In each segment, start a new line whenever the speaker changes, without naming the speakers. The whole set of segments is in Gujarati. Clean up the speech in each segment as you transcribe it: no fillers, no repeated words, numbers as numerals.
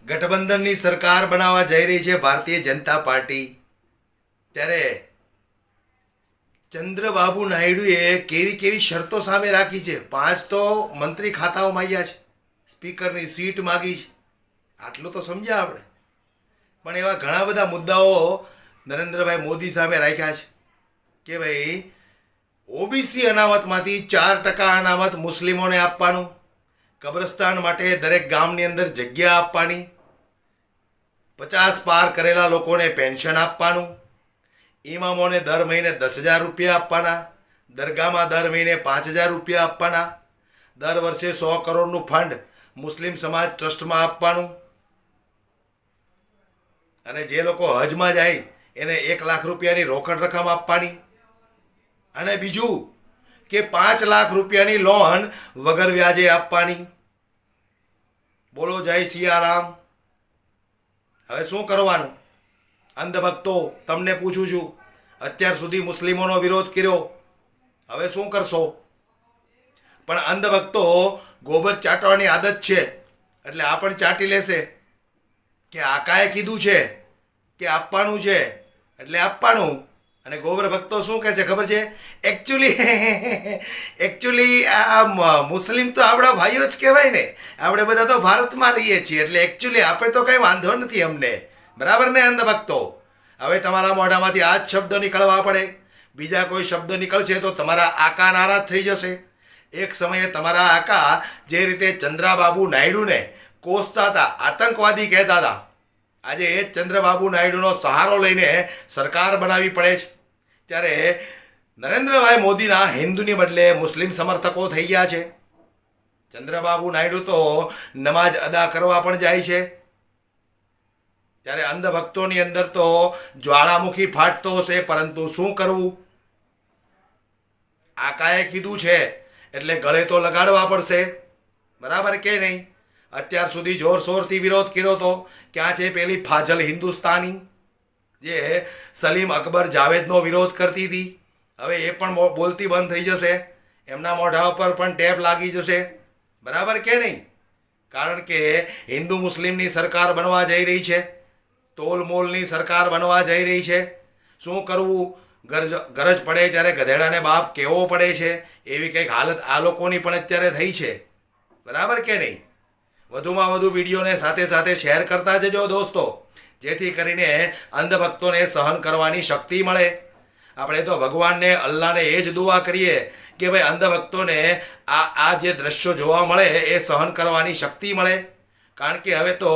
ગઠબંધનની સરકાર બનાવવા જઈ રહી છે ભારતીય જનતા પાર્ટી, ત્યારે ચંદ્રબાબુ નાયડુએ કેવી કેવી શરતો સામે રાખી છે. 5 તો મંત્રી ખાતાઓ માંગ્યા છે, સ્પીકરની સીટ માગી છે, આટલું તો સમજ્યા આપણે. પણ એવા ઘણા બધા મુદ્દાઓ નરેન્દ્રભાઈ મોદી સામે રાખ્યા છે કે ભાઈ ઓબીસી અનામતમાંથી 4% અનામત મુસ્લિમોને આપવાનું, કબ્રસ્તાન માટે દરેક ગામની અંદર જગ્યા આપવાની, 50 પાર કરેલા લોકોને પેન્શન આપવાનું, ઇમામોને દર મહિને 10,000 રૂપિયા આપવાના, દરગાહમાં દર મહિને 5,000 રૂપિયા આપવાના, દર વર્ષે 100 કરોડનું ફંડ મુસ્લિમ સમાજ ટ્રસ્ટમાં આપવાનું, અને જે લોકો હજમાં જાય એને 1 લાખ રૂપિયાની રોકડ રકમ આપવાની, અને બીજું કે 5 લાખ રૂપિયાની લોન વગર વ્યાજે આપવાની. બોલો જય સિયારામ. હવે શું કરવાનું? અંધભક્તો, તમને પૂછું છું, અત્યાર સુધી મુસ્લિમોનો વિરોધ કર્યો, હવે શું કરશો? પણ અંધભક્તો ગોબર ચાટવાની આદત છે એટલે આ પણ ચાટી લેશે કે આકાએ કીધું છે કે આપવાનું છે એટલે આપવાનું. અને ગોબર ભક્તો શું કહે છે ખબર છે? એકચ્યુઅલી આ મુસ્લિમ તો આપણા ભાઈઓ જ કહેવાય ને, આપણે બધા તો ભારતમાં રહીએ છીએ એટલે એકચ્યુઅલી આપણે તો કંઈ વાંધો નથી અમને, બરાબર ને અંધભક્તો? હવે તમારા મોઢામાંથી આ જ શબ્દો નીકળવા પડે, બીજા કોઈ શબ્દ નીકળશે તો તમારા આકા નારાજ થઈ જશે. એક સમયે તમારા આકા જે રીતે ચંદ્રબાબુ નાયડુને કોસતા હતા, આતંકવાદી કહેતા હતા, આજે એ જ ચંદ્રબાબુ નાયડુનો સહારો લઈને સરકાર બનાવવી પડે છે. ત્યારે નરેન્દ્રભાઈ મોદીના હિન્દુની બદલે મુસ્લિમ સમર્થકો થઈ ગયા છે. ચંદ્રબાબુ નાયડુ તો નમાજ અદા કરવા પણ જાય છે. ત્યારે અંધભક્તોની અંદર તો જ્વાળામુખી ફાટતો હશે, પરંતુ શું કરવું? આકાએ કીધું છે એટલે ગળે તો લગાડવા પડશે, બરાબર કે નહીં? અત્યાર સુધી જોરશોરથી વિરોધ કર્યો હતો. ક્યાં છે પેલી ફાજલ હિન્દુસ્તાની જે સલીમ અકબર જાવેદનો વિરોધ કરતી હતી? હવે એ પણ બોલતી બંધ થઈ જશે, એમના મોઢા ઉપર પણ ટેપ લાગી જશે, બરાબર કે નહીં? કારણ કે હિન્દુ મુસ્લિમની સરકાર બનવા જઈ રહી છે, તોલમોલની સરકાર બનવા જઈ રહી છે. શું કરવું? ગરજ પડે ત્યારે ગધેડાને બાપ કહેવો પડે છે, એવી કંઈક હાલત આ લોકોની પણ અત્યારે થઈ છે, બરાબર કે નહીં? વધુમાં વધુ વિડીયોને સાથે સાથે શેર કરતા જજો દોસ્તો, જેથી કરીને અંધભક્તોને સહન કરવાની શક્તિ મળે. આપણે તો ભગવાનને, અલ્લાહને એ જ દુઆ કરીએ કે ભાઈ અંધભક્તોને આ જે દ્રશ્યો જોવા મળે એ સહન કરવાની શક્તિ મળે. કારણ કે હવે તો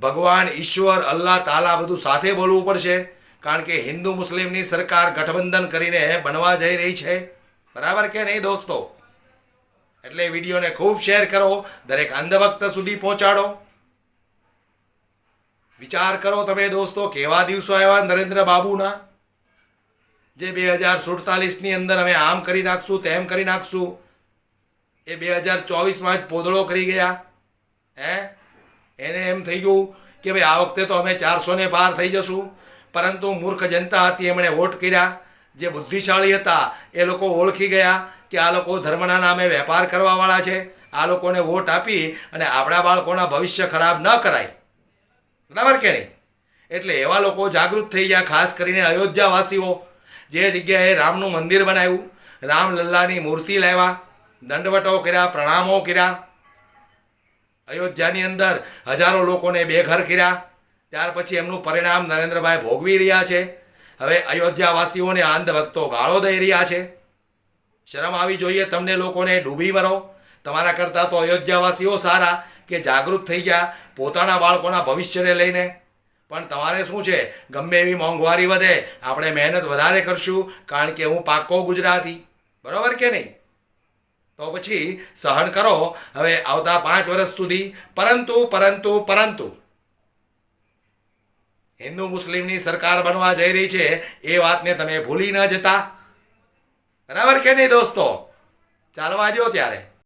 ભગવાન, ઈશ્વર, અલ્લાહ તાલા બધું સાથે બોલવું પડશે, કારણ કે હિન્દુ મુસ્લિમની સરકાર ગઠબંધન કરીને બનવા જઈ રહી છે, બરાબર કે નહીં દોસ્તો? એટલે વિડીયોને ખૂબ શેર કરો, દરેક અંધભક્ત સુધી પહોંચાડો. વિચાર કરો તમે દોસ્તો, કેવા દિવસો આવ્યા નરેન્દ્ર બાબુના, જે 2047ની અંદર અમે આમ કરી નાખશું, તેમ કરી નાખશું, એ 2024માં જ પોદળો કરી ગયા. એને એમ થઈ ગયું કે ભાઈ આ વખતે તો અમે 400 પાર થઈ જશું, પરંતુ મૂર્ખ જનતા હતી, એમણે વોટ કર્યા. જે બુદ્ધિશાળી હતા એ લોકો ઓળખી ગયા કે આ લોકો ધર્મના નામે વેપાર કરવાવાળા છે, આ લોકોને વોટ આપી અને આપણા બાળકોના ભવિષ્ય ખરાબ ન કરાય, બરાબર કે નહીં? એટલે એવા લોકો જાગૃત થઈ ગયા, ખાસ કરીને અયોધ્યાવાસીઓ. જે જગ્યાએ રામનું મંદિર બનાવ્યું, રામલલ્લાની મૂર્તિ લાવ્યા, દંડવટો કર્યા, પ્રણામો કર્યા, અયોધ્યાની અંદર હજારો લોકોને બેઘર કર્યા, ત્યાર પછી એમનું પરિણામ નરેન્દ્રભાઈ ભોગવી રહ્યા છે. હવે અયોધ્યાવાસીઓને અંધભક્તો ગાળો દઈ રહ્યા છે. શરમ આવી જોઈએ તમને લોકોને, ડૂબી મરો. તમારા કરતાં તો અયોધ્યાવાસીઓ સારા કે જાગૃત થઈ ગયા પોતાના બાળકોના ભવિષ્યને લઈને. પણ તમારે શું છે, ગમે એવી મોંઘવારી વધે, આપણે મહેનત વધારે કરશું, કારણ કે હું પાક્કો ગુજરાતી, બરાબર કે નહીં? તો પછી સહન કરો હવે આવતા 5 વર્ષ સુધી. પરંતુ હિન્દુ મુસ્લિમની સરકાર બનવા જઈ રહી છે એ વાતને તમે ભૂલી ન જતા, બરાબર કે નહીં દોસ્તો? ચાલવા દો ત્યારે.